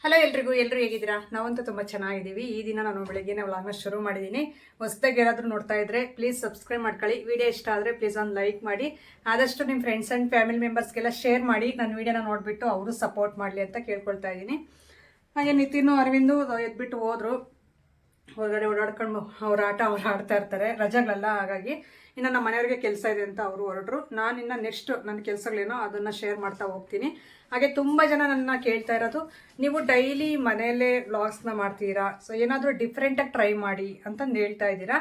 Hello ಎಲ್ಲರೂ ಹೇಗಿದ್ದೀರಾ? ನಾವಂತೂ ತುಂಬ ಚೆನ್ನಾಗಿದ್ದೀವಿ. ಈ ದಿನ ನಾನು ಬೆಳಗ್ಗೆನೇ ವ್ಲಾಗ್ನ ಶುರು ಮಾಡಿದ್ದೀನಿ. ಹೊಸದಾಗಿ ಯಾರಾದರೂ ನೋಡ್ತಾ ಇದ್ರೆ ಪ್ಲೀಸ್ ಸಬ್ಸ್ಕ್ರೈಬ್ ಮಾಡ್ಕೊಳ್ಳಿ. ವಿಡಿಯೋ ಇಷ್ಟ ಆದರೆ ಪ್ಲೀಸ್ ಒಂದು ಲೈಕ್ ಮಾಡಿ. ಆದಷ್ಟು ನಿಮ್ಮ ಫ್ರೆಂಡ್ಸ್ ಆ್ಯಂಡ್ ಫ್ಯಾಮಿಲಿ ಮೆಂಬರ್ಸ್ಗೆಲ್ಲ ಶೇರ್ ಮಾಡಿ. ನನ್ನ ವಿಡಿಯೋನ ನೋಡಿಬಿಟ್ಟು ಅವರು ಸಪೋರ್ಟ್ ಮಾಡಲಿ ಅಂತ ಕೇಳ್ಕೊಳ್ತಾ ಇದ್ದೀನಿ. ಹಾಗೆ ನಿತಿನ್ ಅರವಿಂದು ಎದ್ಬಿಟ್ಟು ಹೋದರು. ಹೊರಗಡೆ ಓಡಾಡ್ಕೊಂಡು ಅವ್ರ ಆಟ ಅವ್ರು ಆಡ್ತಾ ಇರ್ತಾರೆ ರಜೆಗಳೆಲ್ಲ. ಹಾಗಾಗಿ ಇನ್ನು ನಮ್ಮ ಮನೆಯವ್ರಿಗೆ ಕೆಲಸ ಇದೆ ಅಂತ ಅವರು ಹೊರಟರು. ನಾನು ಇನ್ನು ನೆಕ್ಸ್ಟ್ ನನ್ನ ಕೆಲಸಗಳೇನೋ ಅದನ್ನು ಶೇರ್ ಮಾಡ್ತಾ ಹೋಗ್ತೀನಿ. ಹಾಗೆ ತುಂಬ ಜನ ನನ್ನ ಕೇಳ್ತಾ ಇರೋದು, ನೀವು ಡೈಲಿ ಮನೆಯಲ್ಲೇ ವ್ಲಾಗ್ಸ್ನ ಮಾಡ್ತೀರಾ, ಸೊ ಏನಾದರೂ ಡಿಫ್ರೆಂಟಾಗಿ ಟ್ರೈ ಮಾಡಿ ಅಂತಂದು ಹೇಳ್ತಾ ಇದ್ದೀರಾ.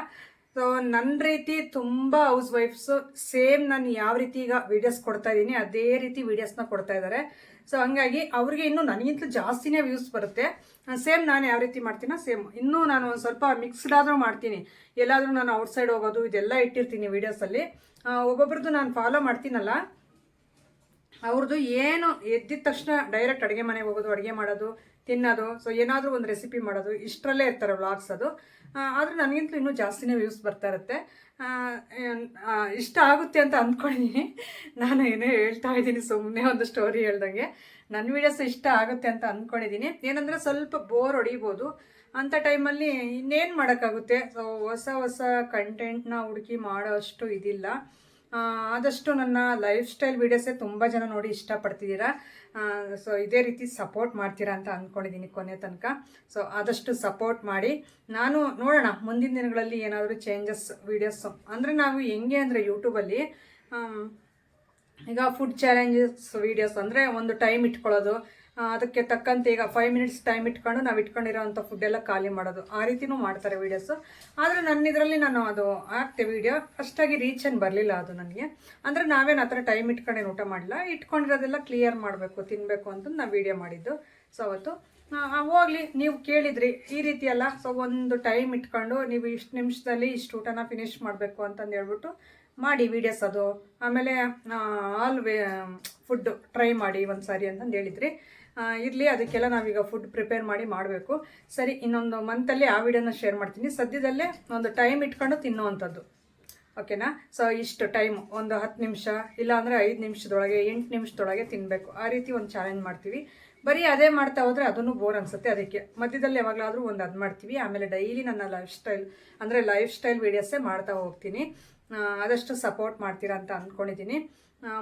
ಸೊ ನನ್ನ ರೀತಿ ತುಂಬ ಹೌಸ್ ವೈಫ್ಸು ಸೇಮ್ ನಾನು ಯಾವ ರೀತಿ ಈಗ ವೀಡಿಯೋಸ್ ಕೊಡ್ತಾ ಇದ್ದೀನಿ ಅದೇ ರೀತಿ ವೀಡಿಯೋಸ್ನ ಕೊಡ್ತಾ ಇದ್ದಾರೆ. ಸೊ ಹಂಗಾಗಿ ಅವ್ರಿಗೆ ಇನ್ನೂ ನನಗಿಂತಲೂ ಜಾಸ್ತಿನೇ ವ್ಯೂಸ್ ಬರುತ್ತೆ. ಸೇಮ್ ನಾನು ಯಾವ ರೀತಿ ಮಾಡ್ತೀನೋ ಸೇಮ್ ಇನ್ನೂ ನಾನು ಒಂದು ಸ್ವಲ್ಪ ಮಿಕ್ಸ್ಡ್ ಆದರೂ ಮಾಡ್ತೀನಿ. ಎಲ್ಲಾದರೂ ನಾನು ಔಟ್ಸೈಡ್ ಹೋಗೋದು ಇದೆಲ್ಲ ಇಟ್ಟಿರ್ತೀನಿ ವೀಡಿಯೋಸಲ್ಲಿ. ಒಬ್ಬೊಬ್ರದ್ದು ನಾನು ಫಾಲೋ ಮಾಡ್ತೀನಲ್ಲ, ಅವ್ರದ್ದು ಏನು ಎದ್ದಿದ ತಕ್ಷಣ ಡೈರೆಕ್ಟ್ ಅಡುಗೆ ಮನೆಗೆ ಹೋಗೋದು, ಅಡುಗೆ ಮಾಡೋದು, ತಿನ್ನೋದು, ಸೊ ಏನಾದರೂ ಒಂದು ರೆಸಿಪಿ ಮಾಡೋದು, ಇಷ್ಟರಲ್ಲೇ ಇರ್ತಾರೆ ವ್ಲಾಗ್ಸ್. ಅದು ಆದರೆ ನನಗಿಂತಲೂ ಇನ್ನೂ ಜಾಸ್ತಿನೇ ವ್ಯೂಸ್ ಬರ್ತಾ ಇರುತ್ತೆ. ಇಷ್ಟ ಆಗುತ್ತೆ ಅಂತ ಅಂದ್ಕೊಂಡಿದ್ದೀನಿ. ನಾನು ಏನೇ ಹೇಳ್ತಾ ಇದ್ದೀನಿ, ಸುಮ್ಮನೆ ಒಂದು ಸ್ಟೋರಿ ಹೇಳ್ದಂಗೆ. ನನ್ನ ವೀಡಿಯೋಸ್ ಇಷ್ಟ ಆಗುತ್ತೆ ಅಂತ ಅಂದ್ಕೊಂಡಿದ್ದೀನಿ. ಏನಂದರೆ ಸ್ವಲ್ಪ ಬೋರ್ ಹೊಡಿಬೋದು ಅಂಥ ಟೈಮಲ್ಲಿ ಇನ್ನೇನು ಮಾಡೋಕ್ಕಾಗುತ್ತೆ. ಸೊ ಹೊಸ ಕಂಟೆಂಟ್ನ ಹುಡುಕಿ ಮಾಡೋ ಅಷ್ಟು ಇದಿಲ್ಲ. ಆದಷ್ಟು ನನ್ನ ಲೈಫ್ ಸ್ಟೈಲ್ ವೀಡಿಯೋಸೇ ತುಂಬ ಜನ ನೋಡಿ ಇಷ್ಟಪಡ್ತಿದ್ದೀರಾ. ಸೊ ಇದೇ ರೀತಿ ಸಪೋರ್ಟ್ ಮಾಡ್ತೀರಾ ಅಂತ ಅಂದ್ಕೊಂಡಿದ್ದೀನಿ ಕೊನೆ ತನಕ. ಸೊ ಆದಷ್ಟು ಸಪೋರ್ಟ್ ಮಾಡಿ. ನಾನು ನೋಡೋಣ ಮುಂದಿನ ದಿನಗಳಲ್ಲಿ ಏನಾದರೂ ಚೇಂಜಸ್ ವೀಡಿಯೋಸ್ ಅಂದರೆ ನಾವು ಹೆಂಗೆ ಅಂದರೆ ಯೂಟ್ಯೂಬಲ್ಲಿ ಈಗ ಫುಡ್ ಚಾಲೆಂಜಸ್ ವೀಡಿಯೋಸ್ ಅಂದರೆ ಒಂದು ಟೈಮ್ ಇಟ್ಕೊಳ್ಳೋದು, ಅದಕ್ಕೆ ತಕ್ಕಂತೆ ಈಗ 5 ಮಿನಿಟ್ಸ್ ಟೈಮ್ ಇಟ್ಕೊಂಡು ನಾವು ಇಟ್ಕೊಂಡಿರೋವಂಥ ಫುಡ್ಡೆಲ್ಲ ಖಾಲಿ ಮಾಡೋದು, ಆ ರೀತಿಯೂ ಮಾಡ್ತಾರೆ ವೀಡಿಯೋಸು. ಆದರೆ ನನ್ನ ಇದರಲ್ಲಿ ನಾನು ಅದು ಹಾಕ್ತೆ ವೀಡಿಯೋ, ಅಷ್ಟಾಗಿ ರೀಚ್ ಏನು ಬರಲಿಲ್ಲ ಅದು ನನಗೆ. ಅಂದರೆ ನಾವೇನು ಆ ಥರ ಟೈಮ್ ಇಟ್ಕೊಂಡೇನು ಊಟ ಮಾಡಿಲ್ಲ, ಇಟ್ಕೊಂಡಿರೋದೆಲ್ಲ ಕ್ಲಿಯರ್ ಮಾಡಬೇಕು, ತಿನ್ನಬೇಕು ಅಂತಂದು ನಾವು ವೀಡಿಯೋ ಮಾಡಿದ್ದು. ಸೊ ಅವತ್ತು ಹೋಗಲಿ, ನೀವು ಕೇಳಿದ್ರಿ ಈ ರೀತಿ ಅಲ್ಲ. ಸೊ ಒಂದು ಟೈಮ್ ಇಟ್ಕೊಂಡು ನೀವು ಇಷ್ಟು ನಿಮಿಷದಲ್ಲಿ ಇಷ್ಟು ಊಟನ ಫಿನಿಶ್ ಮಾಡಬೇಕು ಅಂತಂದು ಹೇಳ್ಬಿಟ್ಟು ಮಾಡಿ ವೀಡಿಯೋಸ್ ಅದು. ಆಮೇಲೆ ಫುಡ್ ಟ್ರೈ ಮಾಡಿ ಒಂದು ಸಾರಿ ಅಂತಂದು ಹೇಳಿದ್ರಿ. ಇರಲಿ, ಅದಕ್ಕೆಲ್ಲ ನಾವೀಗ ಫುಡ್ ಪ್ರಿಪೇರ್ ಮಾಡಿ ಮಾಡಬೇಕು. ಸರಿ, ಇನ್ನೊಂದು ಮಂತಲ್ಲಿ ಆ ವಿಡಿಯೋನ ಶೇರ್ ಮಾಡ್ತೀನಿ. ಸದ್ಯದಲ್ಲೇ ಒಂದು ಟೈಮ್ ಇಟ್ಕೊಂಡು ತಿನ್ನುವಂಥದ್ದು, ಓಕೆನಾ? ಸೊ ಇಷ್ಟು ಟೈಮ್ ಒಂದು 10 ನಿಮಿಷ ಇಲ್ಲಾಂದರೆ 5 ನಿಮಿಷದೊಳಗೆ 8 ನಿಮಿಷದೊಳಗೆ ತಿನ್ನಬೇಕು, ಆ ರೀತಿ ಒಂದು ಚಾಲೆಂಜ್ ಮಾಡ್ತೀವಿ. ಬರೀ ಅದೇ ಮಾಡ್ತಾ ಹೋದರೆ ಅದನ್ನು ಬೋರ್ ಅನಿಸುತ್ತೆ. ಅದಕ್ಕೆ ಮಧ್ಯದಲ್ಲಿ ಯಾವಾಗಲಾದರೂ ಒಂದು ಅದು ಮಾಡ್ತೀವಿ. ಆಮೇಲೆ ಡೈಲಿ ನನ್ನ ಲೈಫ್ ಸ್ಟೈಲ್ ವೀಡಿಯೋಸೇ ಮಾಡ್ತಾ ಹೋಗ್ತೀನಿ. ಆದಷ್ಟು ಸಪೋರ್ಟ್ ಮಾಡ್ತೀರಾ ಅಂತ ಅಂದ್ಕೊಂಡಿದ್ದೀನಿ.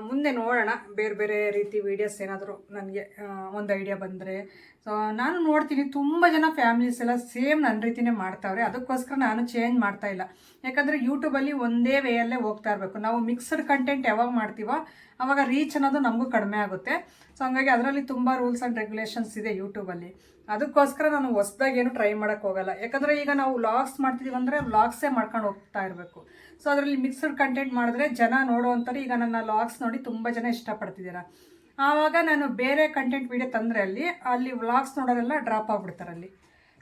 ಮುಂದೆ ನೋಡೋಣ ಬೇರೆ ಬೇರೆ ರೀತಿ ವೀಡಿಯೋಸ್ ಏನಾದರೂ ನನಗೆ ಒಂದು ಐಡಿಯಾ ಬಂದರೆ. ಸೊ ನಾನು ನೋಡ್ತೀನಿ ತುಂಬ ಜನ ಫ್ಯಾಮಿಲೀಸ್ ಎಲ್ಲ ಸೇಮ್ ನನ್ನ ರೀತಿಯೇ ಮಾಡ್ತಾವ್ರೆ. ಅದಕ್ಕೋಸ್ಕರ ನಾನು ಚೇಂಜ್ ಮಾಡ್ತಾ ಇಲ್ಲ. ಯಾಕಂದರೆ ಯೂಟ್ಯೂಬಲ್ಲಿ ಒಂದೇ ವೇಯಲ್ಲೇ ಹೋಗ್ತಾ ಇರಬೇಕು. ನಾವು ಮಿಕ್ಸ್ಡ್ ಕಂಟೆಂಟ್ ಯಾವಾಗ ಮಾಡ್ತೀವೋ ಆವಾಗ ರೀಚ್ ಅನ್ನೋದು ನಮಗೂ ಕಡಿಮೆ ಆಗುತ್ತೆ. ಸೊ ಹಂಗಾಗಿ ಅದರಲ್ಲಿ ತುಂಬ ರೂಲ್ಸ್ ಆ್ಯಂಡ್ ರೆಗ್ಯುಲೇಷನ್ಸ್ ಇದೆ ಯೂಟ್ಯೂಬಲ್ಲಿ. ಅದಕ್ಕೋಸ್ಕರ ನಾನು ಹೊಸ್ದಾಗಿ ಏನು ಟ್ರೈ ಮಾಡೋಕ್ಕೆ ಹೋಗಲ್ಲ. ಯಾಕಂದರೆ ಈಗ ನಾವು ವ್ಲಾಗ್ಸ್ ಮಾಡ್ತಿದ್ದೀವಿ ಅಂದರೆ ವ್ಲಾಗ್ಸೇ ಮಾಡ್ಕೊಂಡು ಹೋಗ್ತಾ ಇರಬೇಕು. ಸೊ ಅದರಲ್ಲಿ ಮಿಕ್ಸ್ಡ್ ಕಂಟೆಂಟ್ ಮಾಡಿದ್ರೆ ಜನ ನೋಡೋವಂಥವ್ರು ಈಗ ನನ್ನ ವ್ಲಾಗ್ಸ್ ನೋಡಿ ತುಂಬ ಜನ ಇಷ್ಟಪಡ್ತಿದ್ದೀರಾ. ಆವಾಗ ನಾನು ಬೇರೆ ಕಂಟೆಂಟ್ ವೀಡಿಯೋ ತಂದರೆ ಅಲ್ಲಿ ವ್ಲಾಗ್ಸ್ ನೋಡೋರೆಲ್ಲ ಡ್ರಾಪ್ ಆಗಿಬಿಡ್ತಾರೆ ಅಲ್ಲಿ.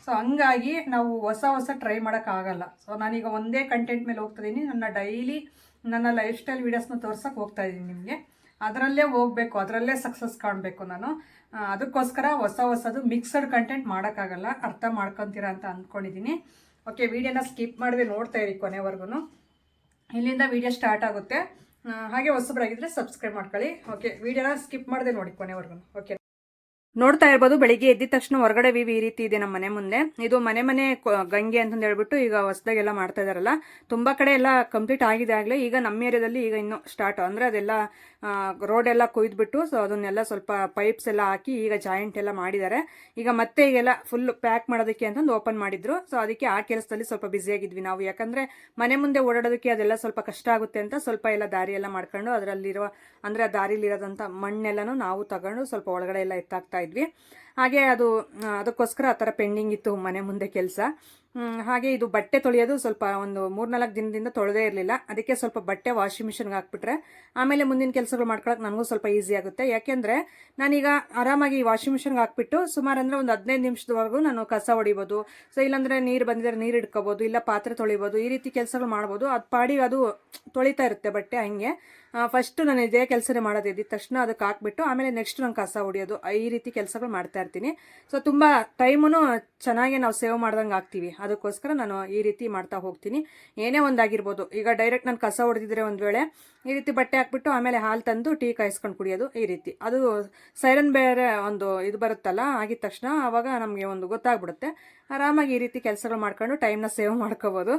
ಸೊ ಹಂಗಾಗಿ ನಾವು ಹೊಸ ಟ್ರೈ ಮಾಡೋಕ್ಕಾಗಲ್ಲ. ಸೊ ನಾನೀಗ ಒಂದೇ ಕಂಟೆಂಟ್ ಮೇಲೆ ಹೋಗ್ತಾಯಿದ್ದೀನಿ. ನನ್ನ ಲೈಫ್ ಸ್ಟೈಲ್ ವೀಡಿಯೋಸ್ನ ತೋರ್ಸೋಕೆ ಹೋಗ್ತಾಯಿದ್ದೀನಿ ನಿಮಗೆ. ಅದರಲ್ಲೇ ಹೋಗಬೇಕು, ಅದರಲ್ಲೇ ಸಕ್ಸಸ್ ಕಾಣಬೇಕು ನಾನು. ಅದಕ್ಕೋಸ್ಕರ ಹೊಸದು ಮಿಕ್ಸಡ್ ಕಂಟೆಂಟ್ ಮಾಡೋಕ್ಕಾಗಲ್ಲ. ಅರ್ಥ ಮಾಡ್ಕೊತೀರಾ ಅಂತ ಅಂದ್ಕೊಂಡಿದ್ದೀನಿ. ಓಕೆ, ವೀಡಿಯೋನ ಸ್ಕಿಪ್ ಮಾಡದೆ ನೋಡ್ತಾ ಇರಿ ಕೊನೆವರೆಗೂ. ಇಲ್ಲಿಂದ ವೀಡಿಯೋ ಸ್ಟಾರ್ಟ್ ಆಗುತ್ತೆ. ಹಾಗೆ ಹೊಸಬರಾಗಿದ್ದರೆ ಸಬ್ಸ್ಕ್ರೈಬ್ ಮಾಡ್ಕೊಳ್ಳಿ. ಓಕೆ, ವೀಡಿಯೋನ ಸ್ಕಿಪ್ ಮಾಡದೆ ನೋಡಿ ಕೊನೆವರೆಗೂ. ಓಕೆ, ನೋಡ್ತಾ ಇರ್ಬೋದು, ಬೆಳಿಗ್ಗೆ ಎದ್ದಿದ ತಕ್ಷಣ ಹೊರಗಡೆ ಈ ರೀತಿ ಇದೆ ನಮ್ಮ ಮನೆ ಮುಂದೆ. ಇದು ಮನೆ ಗಂಗೆ ಅಂತಂದು ಹೇಳ್ಬಿಟ್ಟು ಈಗ ಹೊಸದಾಗೆಲ್ಲ ಮಾಡ್ತಾ ಇದಾರಲ್ಲ. ತುಂಬ ಕಡೆ ಎಲ್ಲ ಕಂಪ್ಲೀಟ್ ಆಗಿದೆ ಆಗಲೇ. ಈಗ ನಮ್ಮ ಏರಿಯಾದಲ್ಲಿ ಈಗ ಇನ್ನೂ ಸ್ಟಾರ್ಟ್ ಅಂದರೆ ಅದೆಲ್ಲ ರೋಡ್ ಎಲ್ಲ ಕೊಯ್ದುಬಿಟ್ಟು, ಸೊ ಅದನ್ನೆಲ್ಲ ಸ್ವಲ್ಪ ಪೈಪ್ಸ್ ಎಲ್ಲ ಹಾಕಿ ಈಗ ಜಾಯಿಂಟ್ ಎಲ್ಲ ಮಾಡಿದ್ದಾರೆ. ಈಗ ಮತ್ತೆ ಈಗೆಲ್ಲ ಫುಲ್ ಪ್ಯಾಕ್ ಮಾಡೋದಕ್ಕೆ ಅಂತಂದು ಓಪನ್ ಮಾಡಿದ್ರು. ಸೊ ಅದಕ್ಕೆ ಆ ಕೆಲಸದಲ್ಲಿ ಸ್ವಲ್ಪ ಬ್ಯುಸಿಯಾಗಿದ್ವಿ ನಾವು. ಯಾಕಂದರೆ ಮನೆ ಮುಂದೆ ಓಡಾಡೋದಕ್ಕೆ ಅದೆಲ್ಲ ಸ್ವಲ್ಪ ಕಷ್ಟ ಆಗುತ್ತೆ ಅಂತ ಸ್ವಲ್ಪ ಎಲ್ಲ ದಾರಿ ಎಲ್ಲ ಮಾಡ್ಕೊಂಡು ಅದರಲ್ಲಿರುವ ಅಂದರೆ ಆ ದಾರಿಲಿರೋದಂಥ ಮಣ್ಣೆಲ್ಲನೂ ನಾವು ತಗೊಂಡು ಸ್ವಲ್ಪ ಒಳಗಡೆ ಎಲ್ಲ ಎತ್ತಾಕ್ತಾ ಇದ್ವಿ. ಹಾಗೆ ಅದಕ್ಕೋಸ್ಕರ ಆ ಥರ ಪೆಂಡಿಂಗ್ ಇತ್ತು ಮನೆ ಮುಂದೆ ಕೆಲಸ. ಹಾಗೆ ಇದು ಬಟ್ಟೆ ತೊಳೆಯೋದು ಸ್ವಲ್ಪ ಒಂದು 3-4 ದಿನದಿಂದ ತೊಳೆದೇ ಇರಲಿಲ್ಲ. ಅದಕ್ಕೆ ಸ್ವಲ್ಪ ಬಟ್ಟೆ ವಾಷಿಂಗ್ ಮಿಷನ್ಗೆ ಹಾಕ್ಬಿಟ್ರೆ ಆಮೇಲೆ ಮುಂದಿನ ಕೆಲಸಗಳು ಮಾಡ್ಕೊಳಕ್ಕೆ ನನಗೂ ಸ್ವಲ್ಪ ಈಸಿ ಆಗುತ್ತೆ. ಯಾಕೆಂದರೆ ನಾನೀಗ ಆರಾಮಾಗಿ ವಾಷಿಂಗ್ ಮಿಷನ್ಗೆ ಹಾಕ್ಬಿಟ್ಟು ಸುಮಾರು ಅಂದರೆ ಒಂದು 15 ನಿಮಿಷದವರೆಗೂ ನಾನು ಕಸ ಹೊಡಿಬೋದು. ಸೊ ಇಲ್ಲಾಂದರೆ ನೀರು ಬಂದಿದ್ರೆ ನೀರು ಇಟ್ಕೋಬೋದು, ಇಲ್ಲ ಪಾತ್ರೆ ತೊಳಿಬೋದು, ಈ ರೀತಿ ಕೆಲಸಗಳು ಮಾಡ್ಬೋದು. ಅದು ಪಾಡಿಗೆ ಅದು ತೊಳಿತಾ ಇರುತ್ತೆ ಬಟ್ಟೆ. ಹಂಗೆ ಫಸ್ಟು ನಾನು ಇದೇ ಕೆಲಸನೇ ಮಾಡೋದು. ಎದ್ದಿದ ತಕ್ಷಣ ಅದಕ್ಕೆ ಹಾಕ್ಬಿಟ್ಟು ಆಮೇಲೆ ನೆಕ್ಸ್ಟ್ ನಾನು ಕಸ ಹೊಡಿಯೋದು, ಈ ರೀತಿ ಕೆಲಸಗಳು ಮಾಡ್ತಾ ಇರ್ತೀನಿ. ಸೊ ತುಂಬ ಟೈಮೂ ಚೆನ್ನಾಗಿ ನಾವು ಸೇವ್ ಮಾಡ್ದಂಗೆ ಆಗ್ತೀವಿ. ಅದಕ್ಕೋಸ್ಕರ ನಾನು ಈ ರೀತಿ ಮಾಡ್ತಾ ಹೋಗ್ತೀನಿ. ಏನೇ ಒಂದಾಗಿರ್ಬೋದು, ಈಗ ಡೈರೆಕ್ಟ್ ನಾನು ಕಸ ಹೊಡೆದಿದ್ರೆ ಒಂದು ವೇಳೆ ಈ ರೀತಿ ಬಟ್ಟೆ ಹಾಕ್ಬಿಟ್ಟು ಆಮೇಲೆ ಹಾಲು ತಂದು ಟೀ ಕಾಯಿಸ್ಕೊಂಡು ಕುಡಿಯೋದು ಈ ರೀತಿ. ಅದು ಸೈರನ್ ಬೇರೆ ಒಂದು ಇದು ಬರುತ್ತಲ್ಲ, ಆಗಿದ ತಕ್ಷಣ ಆವಾಗ ನಮಗೆ ಒಂದು ಗೊತ್ತಾಗ್ಬಿಡುತ್ತೆ. ಆರಾಮಾಗಿ ಈ ರೀತಿ ಕೆಲಸಗಳು ಮಾಡ್ಕೊಂಡು ಟೈಮ್ನ ಸೇವ್ ಮಾಡ್ಕೋಬೋದು.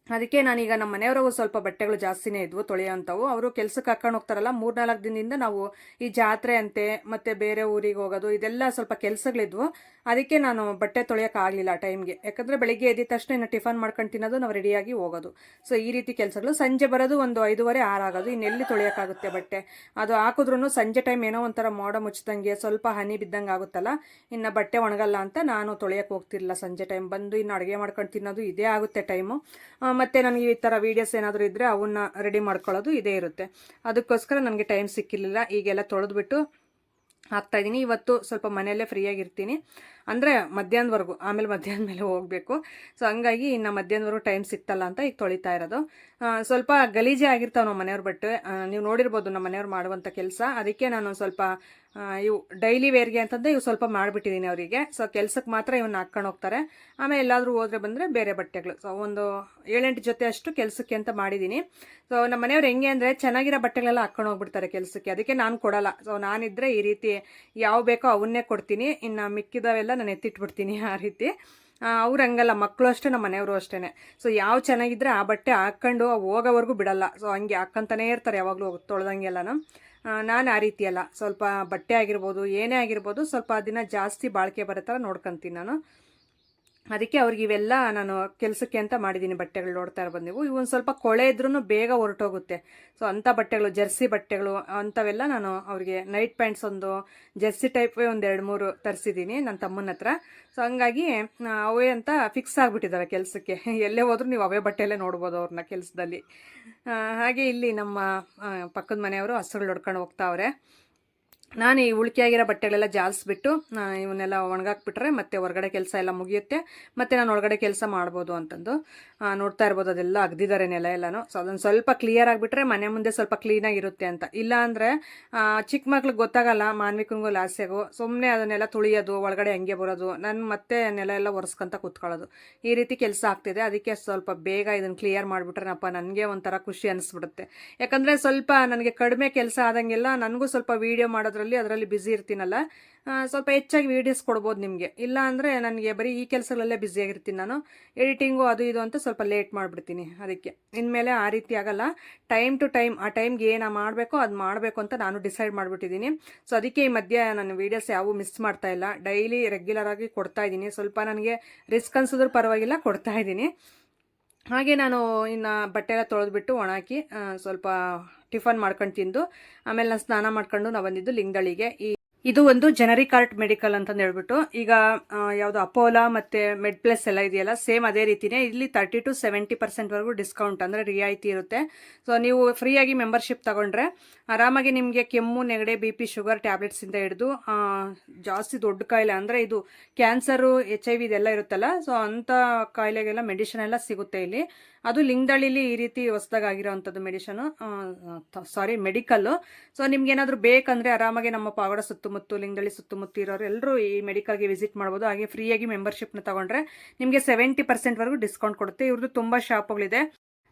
ಅದಕ್ಕೆ ನಾನೀಗ ನಮ್ಮ ಮನೆಯವ್ರಿಗೂ ಸ್ವಲ್ಪ ಬಟ್ಟೆಗಳು ಜಾಸ್ತಿನೇ ಇದ್ವು ತೊಳೆಯೋಂಥವು. ಅವರು ಕೆಲ್ಸಕ್ಕೆ ಹಾಕೊಂಡು ಹೋಗ್ತಾರಲ್ಲ, 3-4 ದಿನದಿಂದ ನಾವು ಈ ಜಾತ್ರೆ ಅಂತೆ ಮತ್ತು ಬೇರೆ ಊರಿಗೆ ಹೋಗೋದು ಇದೆಲ್ಲ ಸ್ವಲ್ಪ ಕೆಲಸಗಳಿದ್ವು. ಅದಕ್ಕೆ ನಾನು ಬಟ್ಟೆ ತೊಳೆಯೋಕ್ಕಾಗಲಿಲ್ಲ ಟೈಮ್ಗೆ. ಯಾಕಂದರೆ ಬೆಳಿಗ್ಗೆ ಎದ್ದ ತಕ್ಷಣ ಇನ್ನು ಟಿಫನ್ ಮಾಡ್ಕೊಂಡು ತಿನ್ನೋದು, ನಾವು ರೆಡಿಯಾಗಿ ಹೋಗೋದು. ಸೊ ಈ ರೀತಿ ಕೆಲಸಗಳು. ಸಂಜೆ ಬರೋದು ಒಂದು 5:30-6 ಆಗೋದು. ಇನ್ನೆಲ್ಲಿ ತೊಳೆಯೋಕ್ಕಾಗುತ್ತೆ ಬಟ್ಟೆ. ಅದು ಹಾಕಿದ್ರೂ ಸಂಜೆ ಟೈಮ್ ಏನೋ ಒಂಥರ ಮೋಡ ಮುಚ್ಚಿದಂಗೆ ಸ್ವಲ್ಪ ಹನಿ ಬಿದ್ದಂಗೆ ಆಗುತ್ತಲ್ಲ, ಇನ್ನು ಬಟ್ಟೆ ಒಣಗಲ್ಲ ಅಂತ ನಾನು ತೊಳೆಯೋಕ್ಕೆ ಹೋಗ್ತಿರಲಿಲ್ಲ. ಸಂಜೆ ಟೈಮ್ ಬಂದು ಇನ್ನು ಅಡುಗೆ ಮಾಡ್ಕೊಂಡು ತಿನ್ನೋದು ಇದೇ ಆಗುತ್ತೆ ಟೈಮು. ಮತ್ತು ನನಗೆ ಈ ಥರ ವೀಡಿಯೋಸ್ ಏನಾದರೂ ಇದ್ದರೆ ಅವನ್ನ ರೆಡಿ ಮಾಡ್ಕೊಳ್ಳೋದು ಇದೇ ಇರುತ್ತೆ. ಅದಕ್ಕೋಸ್ಕರ ನನಗೆ ಟೈಮ್ ಸಿಕ್ಕಿರಲಿಲ್ಲ. ಈಗೆಲ್ಲ ತೊಳೆದ್ಬಿಟ್ಟು ಹಾಕ್ತಾಯಿದ್ದೀನಿ. ಇವತ್ತು ಸ್ವಲ್ಪ ಮನೆಯಲ್ಲೇ ಫ್ರೀಯಾಗಿರ್ತೀನಿ, ಅಂದರೆ ಮಧ್ಯಾಹ್ನದವರೆಗೂ. ಆಮೇಲೆ ಮಧ್ಯಾಹ್ನ ಮೇಲೆ ಹೋಗಬೇಕು. ಸೊ ಹಂಗಾಗಿ ಇನ್ನು ಮಧ್ಯಾಹ್ನದವರೆಗೂ ಟೈಮ್ ಸಿಕ್ತಲ್ಲ ಅಂತ ಈಗ ತೊಳಿತಾ ಇರೋದು. ಸ್ವಲ್ಪ ಗಲೀಜೇ ಆಗಿರ್ತಾವೆ ನಮ್ಮ ಮನೆಯವ್ರ ಬಟ್ಟೆ. ನೀವು ನೋಡಿರ್ಬೋದು ನಮ್ಮ ಮನೆಯವ್ರು ಮಾಡುವಂಥ ಕೆಲಸ. ಅದಕ್ಕೆ ನಾನು ಸ್ವಲ್ಪ ಇವು ಡೈಲಿ ವೇರ್ಗೆ ಅಂತಂದರೆ ಇವು ಸ್ವಲ್ಪ ಮಾಡಿಬಿಟ್ಟಿದ್ದೀನಿ ಅವರಿಗೆ. ಸೊ ಕೆಲ್ಸಕ್ಕೆ ಮಾತ್ರ ಇವನ್ನ ಹಾಕ್ಕೊಂಡು ಹೋಗ್ತಾರೆ. ಆಮೇಲೆ ಎಲ್ಲಾದರೂ ಹೋದರೆ ಬಂದರೆ ಬೇರೆ ಬಟ್ಟೆಗಳು. ಸೊ ಒಂದು 7-8 ಜೊತೆ ಅಷ್ಟು ಕೆಲಸಕ್ಕೆ ಅಂತ ಮಾಡಿದ್ದೀನಿ. ಸೊ ನಮ್ಮ ಮನೆಯವ್ರು ಹೆಂಗೆ ಅಂದರೆ ಚೆನ್ನಾಗಿರೋ ಬಟ್ಟೆಗಳೆಲ್ಲ ಹಾಕ್ಕೊಂಡು ಹೋಗ್ಬಿಡ್ತಾರೆ ಕೆಲಸಕ್ಕೆ. ಅದಕ್ಕೆ ನಾನು ಕೊಡಲ್ಲ. ಸೊ ನಾನಿದ್ದರೆ ಈ ರೀತಿ ಯಾವ ಬೇಕೋ ಅವನ್ನೇ ಕೊಡ್ತೀನಿ, ಇನ್ನು ಮಿಕ್ಕಿದವೆಲ್ಲ ನಾನು ಎತ್ತಿಟ್ಬಿಡ್ತೀನಿ ಆ ರೀತಿ. ಅವ್ರು ಹಂಗಲ್ಲ, ಮಕ್ಕಳು ಅಷ್ಟೇ, ನಮ್ಮ ಮನೆಯವರು ಅಷ್ಟೇ. ಸೊ ಯಾವ ಚೆನ್ನಾಗಿದ್ದರೆ ಆ ಬಟ್ಟೆ ಹಾಕ್ಕೊಂಡು ಹೋಗೋವರೆಗೂ ಬಿಡಲ್ಲ. ಸೊ ಹಂಗೆ ಹಾಕ್ಕಂತಾನೇ ಇರ್ತಾರೆ ಯಾವಾಗಲೂ ತೊಳೆದಂಗೆಲ್ಲನೂ. ನಾನು ಆ ರೀತಿ ಅಲ್ಲ. ಸ್ವಲ್ಪ ಬಟ್ಟೆ ಆಗಿರ್ಬೋದು, ಏನೇ ಆಗಿರ್ಬೋದು, ಸ್ವಲ್ಪ ದಿನ ಜಾಸ್ತಿ ಬಾಳಿಕೆ ಬರೋ ಥರ ನೋಡ್ಕೊತೀನಿ ನಾನು. ಅದಕ್ಕೆ ಅವ್ರಿಗೆ ಇವೆಲ್ಲ ನಾನು ಕೆಲಸಕ್ಕೆ ಅಂತ ಮಾಡಿದ್ದೀನಿ. ಬಟ್ಟೆಗಳು ನೋಡ್ತಾ ಇರ್ಬೋದು ನೀವು. ಇವೊಂದು ಸ್ವಲ್ಪ ಕೊಳೆ ಇದ್ರೂ ಬೇಗ ಹೊರಟೋಗುತ್ತೆ. ಸೊ ಅಂಥ ಬಟ್ಟೆಗಳು, ಜರ್ಸಿ ಬಟ್ಟೆಗಳು ಅಂಥವೆಲ್ಲ ನಾನು ಅವ್ರಿಗೆ ನೈಟ್ ಪ್ಯಾಂಟ್ಸ್ ಒಂದು ಜರ್ಸಿ ಟೈಪೇ ಒಂದು 2-3 ತರಿಸಿದ್ದೀನಿ ನನ್ನ ತಮ್ಮನ ಹತ್ರ. ಸೊ ಹಂಗಾಗಿ ಅವೇ ಅಂತ ಫಿಕ್ಸ್ ಆಗಿಬಿಟ್ಟಿದ್ದಾವೆ ಕೆಲಸಕ್ಕೆ. ಎಲ್ಲೇ ಹೋದ್ರೂ ನೀವು ಅವೇ ಬಟ್ಟೆಯಲ್ಲೇ ನೋಡ್ಬೋದು ಅವ್ರನ್ನ ಕೆಲಸದಲ್ಲಿ. ಹಾಗೆ ಇಲ್ಲಿ ನಮ್ಮ ಪಕ್ಕದ ಮನೆಯವರು ಹಸುಗಳು ಹೊಡ್ಕೊಂಡು ಹೋಗ್ತಾವ್ರೆ. ನಾನು ಈ ಉಳಿಕೆಯಾಗಿರೋ ಬಟ್ಟೆಗಳೆಲ್ಲ ಜಾಲಿಸ್ಬಿಟ್ಟು ಇವನ್ನೆಲ್ಲ ಒಣಗಾಕ್ಬಿಟ್ರೆ ಮತ್ತೆ ಹೊರಗಡೆ ಕೆಲಸ ಎಲ್ಲ ಮುಗಿಯುತ್ತೆ, ಮತ್ತು ನಾನು ಒಳಗಡೆ ಕೆಲಸ ಮಾಡ್ಬೋದು ಅಂತಂದು. ನೋಡ್ತಾ ಇರ್ಬೋದು ಅದೆಲ್ಲ ಅಗ್ದಿದ್ದಾರೆ ನೆಲ ಎಲ್ಲನೂ. ಸೊ ಅದನ್ನು ಸ್ವಲ್ಪ ಕ್ಲಿಯರ್ ಆಗಿಬಿಟ್ರೆ ಮನೆ ಮುಂದೆ ಸ್ವಲ್ಪ ಕ್ಲೀನಾಗಿರುತ್ತೆ ಅಂತ. ಇಲ್ಲ ಅಂದರೆ ಚಿಕ್ಕ ಮಕ್ಳಿಗೆ ಗೊತ್ತಾಗಲ್ಲ, ಮಾನ್ವಿಕನಿಗೂ ಲಾಸ್ಯಾಗು ಸುಮ್ಮನೆ ಅದನ್ನೆಲ್ಲ ತುಳಿಯೋದು, ಒಳಗಡೆ ಹಂಗೆ ಬರೋದು, ನಾನು ಮತ್ತೆ ನೆಲ ಎಲ್ಲ ಒರೆಸ್ಕೊಂತ ಕೂತ್ಕೊಳ್ಳೋದು, ಈ ರೀತಿ ಕೆಲಸ ಆಗ್ತಿದೆ. ಅದಕ್ಕೆ ಸ್ವಲ್ಪ ಬೇಗ ಇದನ್ನು ಕ್ಲಿಯರ್ ಮಾಡಿಬಿಟ್ರೆನಪ್ಪ ನನಗೆ ಒಂಥರ ಖುಷಿ ಅನಿಸ್ಬಿಡುತ್ತೆ. ಯಾಕಂದರೆ ಸ್ವಲ್ಪ ನನಗೆ ಕಡಿಮೆ ಕೆಲಸ ಆದಂಗೆಲ್ಲ ನನಗೂ ಸ್ವಲ್ಪ ವೀಡಿಯೋ ಅದರಲ್ಲಿ ಬ್ಯುಸಿ ಇರ್ತೀನಲ್ಲ, ಸ್ವಲ್ಪ ಹೆಚ್ಚಾಗಿ ವೀಡಿಯೋಸ್ ಕೊಡ್ಬೋದು ನಿಮಗೆ. ಇಲ್ಲ ಅಂದರೆ ನನಗೆ ಬರೀ ಈ ಕೆಲಸಗಳಲ್ಲೇ ಬ್ಯುಸಿಯಾಗಿರ್ತೀನಿ ನಾನು. ಎಡಿಟಿಂಗು ಅದು ಇದು ಅಂತ ಸ್ವಲ್ಪ ಲೇಟ್ ಮಾಡಿಬಿಡ್ತೀನಿ. ಅದಕ್ಕೆ ಇನ್ಮೇಲೆ ಆ ರೀತಿ ಆಗಲ್ಲ. ಟೈಮ್ ಟು ಟೈಮ್ ಆ ಟೈಮ್ಗೆ ಏನು ಮಾಡಬೇಕೋ ಅದು ಮಾಡಬೇಕು ಅಂತ ನಾನು ಡಿಸೈಡ್ ಮಾಡಿಬಿಟ್ಟಿದ್ದೀನಿ. ಸೊ ಅದಕ್ಕೆ ಈ ಮಧ್ಯೆ ನಾನು ವೀಡಿಯೋಸ್ ಯಾವೂ ಮಿಸ್ ಮಾಡ್ತಾ ಇಲ್ಲ. ಡೈಲಿ ರೆಗ್ಯುಲರಾಗಿ ಕೊಡ್ತಾ ಇದ್ದೀನಿ. ಸ್ವಲ್ಪ ನನಗೆ ರಿಸ್ಕ್ ಅನ್ಸಿದ್ರು ಪರವಾಗಿಲ್ಲ, ಕೊಡ್ತಾ ಇದ್ದೀನಿ. ಹಾಗೆ ನಾನು ಇನ್ನು ಬಟ್ಟೆ ಎಲ್ಲ ತೊಳೆದ್ಬಿಟ್ಟು ಒಣಾಕಿ ಸ್ವಲ್ಪ ಟಿಫನ್ ಮಾಡ್ಕೊಂಡು ತಿಂದು ಆಮೇಲೆ ನಾನು ಸ್ನಾನ ಮಾಡ್ಕೊಂಡು ನಾವು ಬಂದಿದ್ದು ಲಿಂಗದಳ್ಳಿಗೆ. ಇದು ಒಂದು ಜನರಿಕ್ ಆರ್ಟ್ ಮೆಡಿಕಲ್ ಅಂತಂದು ಹೇಳ್ಬಿಟ್ಟು, ಈಗ ಯಾವುದು ಅಪೋಲಾ ಮತ್ತು ಮೆಡ್ ಪ್ಲಸ್ ಎಲ್ಲ ಇದೆಯಲ್ಲ, ಸೇಮ್ ಅದೇ ರೀತಿಯೇ ಇಲ್ಲಿ 30 to 70% ಡಿಸ್ಕೌಂಟ್ ಅಂದರೆ ರಿಯಾಯಿತಿ ಇರುತ್ತೆ. ಸೊ ನೀವು ಫ್ರೀಯಾಗಿ ಮೆಂಬರ್ಶಿಪ್ ತಗೊಂಡ್ರೆ ಆರಾಮಾಗಿ ನಿಮಗೆ ಕೆಮ್ಮು, ನೆಗಡೆ, BP, ಶುಗರ್ ಟ್ಯಾಬ್ಲೆಟ್ಸಿಂದ ಹಿಡಿದು ಜಾಸ್ತಿ ದೊಡ್ಡ ಕಾಯಿಲೆ ಅಂದರೆ ಇದು ಕ್ಯಾನ್ಸರು, HIV ಇದೆಲ್ಲ ಇರುತ್ತಲ್ಲ, ಸೊ ಅಂಥ ಕಾಯಿಲೆಗೆಲ್ಲ ಮೆಡಿಷನ್ ಎಲ್ಲ ಸಿಗುತ್ತೆ ಇಲ್ಲಿ. ಅದು ಲಿಂಗದಳ್ಳಿಲಿ ಈ ರೀತಿ ಹೊಸದಾಗಿರೋವಂಥದ್ದು ಮೆಡಿಕಲ್ಲು. ಸೊ ನಿಮ್ಗೇನಾದರೂ ಬೇಕಂದರೆ ಆರಾಮಾಗಿ ನಮ್ಮ ಪಾವಗಡ ಸುತ್ತಮುತ್ತ, ಲಿಂಗದಳ್ಳಿ ಸುತ್ತಮುತ್ತ ಇರೋರು ಎಲ್ಲರೂ ಈ ಮೆಡಿಕಲ್ಗೆ ವಿಸಿಟ್ ಮಾಡ್ಬೋದು. ಹಾಗೆ ಫ್ರೀಯಾಗಿ ಮೆಂಬರ್ಶಿಪ್ನ ತಗೊಂಡ್ರೆ ನಿಮಗೆ 70% ಡಿಸ್ಕೌಂಟ್ ಕೊಡುತ್ತೆ. ಇವ್ರದ್ದು ತುಂಬ ಶಾಪ್ಗಳಿದೆ.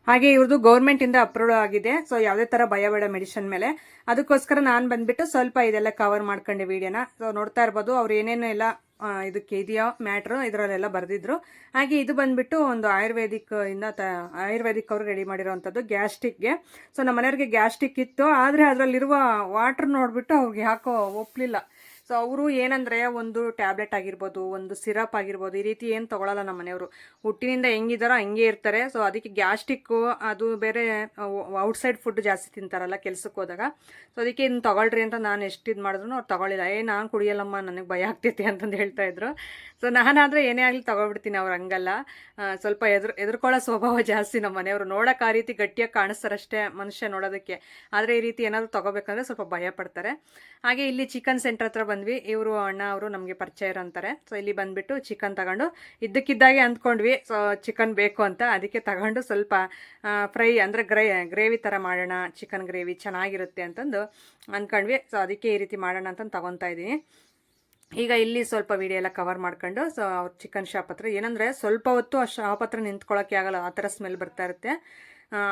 ಹಾಗೆ ಇವ್ರದ್ದು ಗೌರ್ಮೆಂಟಿಂದ ಅಪ್ರೂವ್ ಆಗಿದೆ. ಸೊ ಯಾವುದೇ ಥರ ಭಯ ಬೇಡ ಮೆಡಿಷನ್ ಮೇಲೆ. ಅದಕ್ಕೋಸ್ಕರ ನಾನು ಬಂದುಬಿಟ್ಟು ಸ್ವಲ್ಪ ಇದೆಲ್ಲ ಕವರ್ ಮಾಡ್ಕೊಂಡೆ ವೀಡಿಯೋನ. ಸೊ ನೋಡ್ತಾ ಇರ್ಬೋದು ಅವ್ರು ಏನೇನು ಎಲ್ಲ ಇದಕ್ಕೆ ಇದೆಯೋ ಮ್ಯಾಟ್ರು ಇದರಲ್ಲೆಲ್ಲ ಬರೆದಿದ್ರು. ಹಾಗೆ ಇದು ಬಂದುಬಿಟ್ಟು ಒಂದು ಆಯುರ್ವೇದಿಕ್ ಅವರು ರೆಡಿ ಮಾಡಿರೋವಂಥದ್ದು ಗ್ಯಾಸ್ಟ್ರಿಕ್ಗೆ. ಸೊ ನಮ್ಮ ಮನೆಯವ್ರಿಗೆ ಗ್ಯಾಸ್ಟ್ರಿಕ್ ಇತ್ತು, ಆದರೆ ಅದರಲ್ಲಿರುವ ವಾಟ್ರ್ ನೋಡಿಬಿಟ್ಟು ಅವ್ರಿಗೆ ಯಾಕೋ ಒಪ್ಪಲಿಲ್ಲ. ಸೊ ಅವರು ಏನಂದರೆ ಒಂದು ಟ್ಯಾಬ್ಲೆಟ್ ಆಗಿರ್ಬೋದು, ಒಂದು ಸಿರಪ್ ಆಗಿರ್ಬೋದು, ಈ ರೀತಿ ಏನು ತೊಗೊಳಲ್ಲ ನಮ್ಮ ಮನೆಯವರು. ಹುಟ್ಟಿನಿಂದ ಹೆಂಗಿದಾರೋ ಹಂಗೆ ಇರ್ತಾರೆ. ಸೊ ಅದಕ್ಕೆ ಗ್ಯಾಸ್ಟ್ರಿಕ್ಕು ಅದು ಬೇರೆ ಔಟ್ಸೈಡ್ ಫುಡ್ ಜಾಸ್ತಿ ತಿಂತಾರಲ್ಲ ಕೆಲ್ಸಕ್ಕೆ ಹೋದಾಗ. ಸೊ ಅದಕ್ಕೆ ಇನ್ನು ತೊಗೊಳ್ರಿ ಅಂತ ನಾನು ಎಷ್ಟು ಇದು ಮಾಡಿದ್ರು ಅವ್ರು ತೊಗೊಳ್ಳಿಲ್ಲ. ನಾನು ಕುಡಿಯಲ್ಲಮ್ಮ, ನನಗೆ ಭಯ ಆಗ್ತೈತಿ ಅಂತಂದು ಹೇಳ್ತಾಯಿದ್ರು. ಸೊ ನಾನಾದರೆ ಏನೇ ಆಗಲಿ ತೊಗೊಬಿಡ್ತೀನಿ. ಅವ್ರು ಹಂಗಲ್ಲ, ಸ್ವಲ್ಪ ಎದುರ್ಕೊಳ್ಳೋ ಸ್ವಭಾವ ಜಾಸ್ತಿ ನಮ್ಮ ಮನೆಯವರು. ನೋಡೋಕೆ ಆ ರೀತಿ ಗಟ್ಟಿಯಾಗಿ ಕಾಣಿಸ್ತಾರಷ್ಟೇ ಮನುಷ್ಯ ನೋಡೋದಕ್ಕೆ, ಆದರೆ ಈ ರೀತಿ ಏನಾದರೂ ತೊಗೋಬೇಕಂದ್ರೆ ಸ್ವಲ್ಪ ಭಯ ಪಡ್ತಾರೆ. ಹಾಗೆ ಇಲ್ಲಿ ಚಿಕನ್ ಸೆಂಟರ್ ಹತ್ರ ಬಂದ್ವಿ. ಇವರು ಅಣ್ಣ ಅವರು ನಮಗೆ ಪರಿಚಯ ಅಂತಾರೆ. ಸೊ ಇಲ್ಲಿ ಬಂದುಬಿಟ್ಟು ಚಿಕನ್ ತಗೊಂಡು ಇದ್ದಕ್ಕಿದ್ದಾಗೆ ಅಂದ್ಕೊಂಡ್ವಿ ಸೊ ಚಿಕನ್ ಬೇಕು ಅಂತ. ಅದಕ್ಕೆ ತಗೊಂಡು ಸ್ವಲ್ಪ ಫ್ರೈ ಅಂದರೆ ಗ್ರೇವಿ ಥರ ಮಾಡೋಣ, ಚಿಕನ್ ಗ್ರೇವಿ ಚೆನ್ನಾಗಿರುತ್ತೆ ಅಂತಂದು ಅಂದ್ಕೊಂಡ್ವಿ. ಸೊ ಅದಕ್ಕೆ ಈ ರೀತಿ ಮಾಡೋಣ ಅಂತಂದು ತೊಗೊತಾ ಇದ್ದೀನಿ. ಈಗ ಇಲ್ಲಿ ಸ್ವಲ್ಪ ವಿಡಿಯೋ ಎಲ್ಲ ಕವರ್ ಮಾಡ್ಕೊಂಡು ಸೊ ಅವ್ರ ಚಿಕನ್ ಶಾಪ್ ಹತ್ರ ಏನಂದರೆ ಸ್ವಲ್ಪ ಹೊತ್ತು ಆ ಶಾಪ್ ಹತ್ರ ನಿಂತ್ಕೊಳ್ಳೋಕ್ಕೆ ಆಗಲ್ಲ, ಆ ಥರ ಸ್ಮೆಲ್ ಬರ್ತಾ ಇರುತ್ತೆ.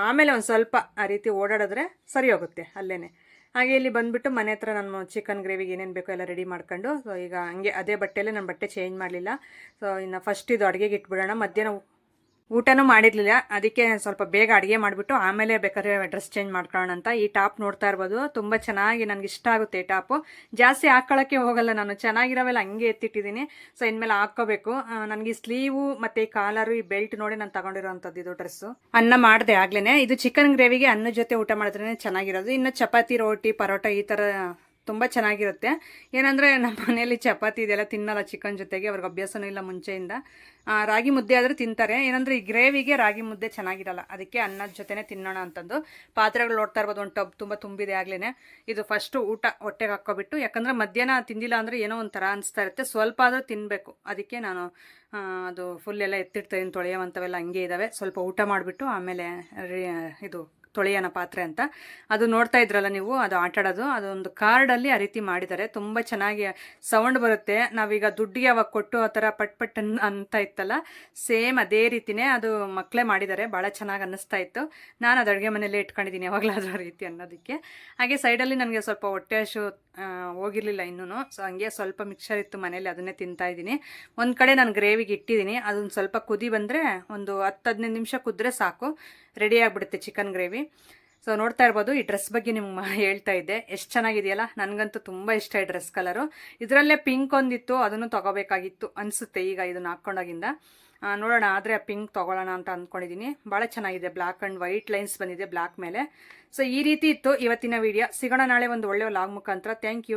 ಆಮೇಲೆ ಒಂದು ಸ್ವಲ್ಪ ಆ ರೀತಿ ಓಡಾಡಿದ್ರೆ ಸರಿ ಹೋಗುತ್ತೆ ಅಲ್ಲೇ. ಹಾಗೆ ಇಲ್ಲಿ ಬಂದುಬಿಟ್ಟು ಮನೆ ಹತ್ರ ನಾನು ಚಿಕನ್ ಗ್ರೇವಿಗೆ ಏನೇನು ಬೇಕೋ ಎಲ್ಲ ರೆಡಿ ಮಾಡ್ಕೊಂಡು, ಸೊ ಈಗ ಹಂಗೆ ಅದೇ ಬಟ್ಟೆಯಲ್ಲೇ ನಾನು ಬಟ್ಟೆ ಚೇಂಜ್ ಮಾಡಲಿಲ್ಲ. ಸೊ ಇನ್ನು ಫಸ್ಟ್ ಇದು ಅಡುಗೆಗೆ ಇಟ್ಬಿಡೋಣ. ಮಧ್ಯಾಹ್ನ ಊಟನೂ ಮಾಡಿರಲಿಲ್ಲ, ಅದಕ್ಕೆ ಸ್ವಲ್ಪ ಬೇಗ ಅಡುಗೆ ಮಾಡಿಬಿಟ್ಟು ಆಮೇಲೆ ಬೇಕಾದ್ರೆ ಡ್ರೆಸ್ ಚೇಂಜ್ ಮಾಡ್ಕೊಳ್ಳೋಣ ಅಂತ. ಈ ಟಾಪ್ ನೋಡ್ತಾ ಇರ್ಬೋದು, ತುಂಬ ಚೆನ್ನಾಗಿ ನನಗೆ ಇಷ್ಟ ಆಗುತ್ತೆ ಈ ಟಾಪು. ಜಾಸ್ತಿ ಹಾಕ್ಕೊಳ್ಳೋಕ್ಕೆ ಹೋಗಲ್ಲ ನಾನು, ಚೆನ್ನಾಗಿರೋವೆಲ್ಲ ಹಂಗೆ ಎತ್ತಿಟ್ಟಿದ್ದೀನಿ. ಸೊ ಇನ್ಮೇಲೆ ಹಾಕ್ಕೋಬೇಕು. ನನಗೆ ಈ ಸ್ಲೀವು ಮತ್ತು ಈ ಕಾಲರು, ಈ ಬೆಲ್ಟ್ ನೋಡಿ ನಾನು ತಗೊಂಡಿರೋವಂಥದ್ದು ಇದು ಡ್ರೆಸ್ಸು. ಅನ್ನ ಮಾಡಿದೆ ಆಗ್ಲೇ. ಇದು ಚಿಕನ್ ಗ್ರೇವಿಗೆ ಅನ್ನದ ಜೊತೆ ಊಟ ಮಾಡಿದ್ರೇ ಚೆನ್ನಾಗಿರೋದು. ಇನ್ನು ಚಪಾತಿ, ರೋಟಿ, ಪರೋಟ ಈ ಥರ ತುಂಬ ಚೆನ್ನಾಗಿರುತ್ತೆ. ಏನಂದರೆ ನಮ್ಮ ಮನೆಯಲ್ಲಿ ಚಪಾತಿ ಇದೆಲ್ಲ ತಿನ್ನಲ್ಲ ಚಿಕನ್ ಜೊತೆಗೆ, ಅವ್ರಿಗೆ ಅಭ್ಯಾಸನೂ ಇಲ್ಲ ಮುಂಚೆಯಿಂದ. ರಾಗಿ ಮುದ್ದೆ ಆದರೆ ತಿಂತಾರೆ. ಏನಂದರೆ ಈ ಗ್ರೇವಿಗೆ ರಾಗಿ ಮುದ್ದೆ ಚೆನ್ನಾಗಿರಲ್ಲ, ಅದಕ್ಕೆ ಅನ್ನದ ಜೊತೆನೇ ತಿನ್ನೋಣ ಅಂತಂದು. ಪಾತ್ರೆಗಳು ನೋಡ್ತಾ ಇರ್ಬೋದು, ಒಂದು ಟಬ್ ತುಂಬ ತುಂಬಿದೆ ಆಗ್ಲೇ. ಇದು ಫಸ್ಟು ಊಟ ಹೊಟ್ಟೆಗೆ ಹಾಕ್ಕೊಬಿಟ್ಟು, ಯಾಕಂದರೆ ಮಧ್ಯಾಹ್ನ ತಿಂದಿಲ್ಲ ಅಂದರೆ ಏನೋ ಒಂಥರ ಅನಿಸ್ತಾ ಇರುತ್ತೆ, ಸ್ವಲ್ಪ ಆದರೂ ತಿನ್ನಬೇಕು. ಅದಕ್ಕೆ ನಾನು ಅದು ಫುಲ್ ಎಲ್ಲ ಎತ್ತಿಡ್ತೀನಿ, ತೊಳೆಯೋವಂಥವೆಲ್ಲ ಹಂಗೆ ಇದ್ದಾವೆ. ಸ್ವಲ್ಪ ಊಟ ಮಾಡಿಬಿಟ್ಟು ಆಮೇಲೆ ಇದು ತೊಳೆಯೋಣ ಪಾತ್ರೆ ಅಂತ. ಅದು ನೋಡ್ತಾ ಇದ್ರಲ್ಲ ನೀವು, ಅದು ಆಟಾಡೋದು, ಅದೊಂದು ಕಾರ್ಡಲ್ಲಿ ಆ ರೀತಿ ಮಾಡಿದ್ದಾರೆ. ತುಂಬ ಚೆನ್ನಾಗಿ ಸೌಂಡ್ ಬರುತ್ತೆ. ನಾವೀಗ ದುಡ್ಡಿಗೆ ಅವಾಗ ಕೊಟ್ಟು ಆ ಥರ ಪಟ್ ಪಟ್ ಅಂತ ಇತ್ತಲ್ಲ, ಸೇಮ್ ಅದೇ ರೀತಿಯೇ ಅದು ಮಕ್ಕಳೇ ಮಾಡಿದ್ದಾರೆ. ಭಾಳ ಚೆನ್ನಾಗಿ ಅನ್ನಿಸ್ತಾ ಇತ್ತು. ನಾನು ಅದು ಅಡುಗೆ ಮನೆಯಲ್ಲೇ ಇಟ್ಕೊಂಡಿದ್ದೀನಿ ಯಾವಾಗಲಾದ್ರೂ ಆ ರೀತಿ ಅನ್ನೋದಕ್ಕೆ. ಹಾಗೆ ಸೈಡಲ್ಲಿ ನನಗೆ ಸ್ವಲ್ಪ ಹೊಟ್ಟೆ ಹಸು ಹೋಗಿರಲಿಲ್ಲ ಇನ್ನೂ. ಸೊ ಹಂಗೆ ಸ್ವಲ್ಪ ಮಿಕ್ಸರ್ ಇತ್ತು ಮನೇಲಿ, ಅದನ್ನೇ ತಿಂತಾಯಿದ್ದೀನಿ. ಒಂದು ಕಡೆ ನಾನು ಗ್ರೇವಿಗೆ ಇಟ್ಟಿದ್ದೀನಿ, ಅದೊಂದು ಸ್ವಲ್ಪ ಕುದಿ ಬಂದರೆ ಒಂದು 10-15 ನಿಮಿಷ ಕುದ್ರೆ ಸಾಕು, ರೆಡಿ ಆಗಿಬಿಡುತ್ತೆ ಚಿಕನ್ ಗ್ರೇವಿ. ಸೊ ನೋಡ್ತಾ ಇರ್ಬೋದು, ಈ ಡ್ರೆಸ್ ಬಗ್ಗೆ ನಿಮ್ಗೆ ಹೇಳ್ತಾ ಇದ್ದೆ. ಎಷ್ಟು ಚೆನ್ನಾಗಿದೆಯಲ್ಲ, ನನಗಂತೂ ತುಂಬ ಇಷ್ಟ ಈ ಡ್ರೆಸ್ ಕಲರು. ಇದರಲ್ಲೇ ಪಿಂಕ್ ಒಂದಿತ್ತು, ಅದನ್ನು ತೊಗೋಬೇಕಾಗಿತ್ತು ಅನಿಸುತ್ತೆ ಈಗ ಇದನ್ನು ಹಾಕ್ಕೊಂಡಾಗಿಂದ. ನೋಡೋಣ, ಆದರೆ ಆ ಪಿಂಕ್ ತೊಗೊಳ್ಳೋಣ ಅಂತ ಅಂದ್ಕೊಂಡಿದ್ದೀನಿ. ಭಾಳ ಚೆನ್ನಾಗಿದೆ, ಬ್ಲ್ಯಾಕ್ ಆ್ಯಂಡ್ ವೈಟ್ ಲೈನ್ಸ್ ಬಂದಿದೆ ಬ್ಲ್ಯಾಕ್ ಮೇಲೆ. ಸೊ ಈ ರೀತಿ ಇತ್ತು ಇವತ್ತಿನ ವಿಡಿಯೋ. ಸಿಗೋಣ ನಾಳೆ ಒಂದು ಒಳ್ಳೆಯ ವ್ಲಾಗ್ ಮುಖಾಂತರ. Thank you.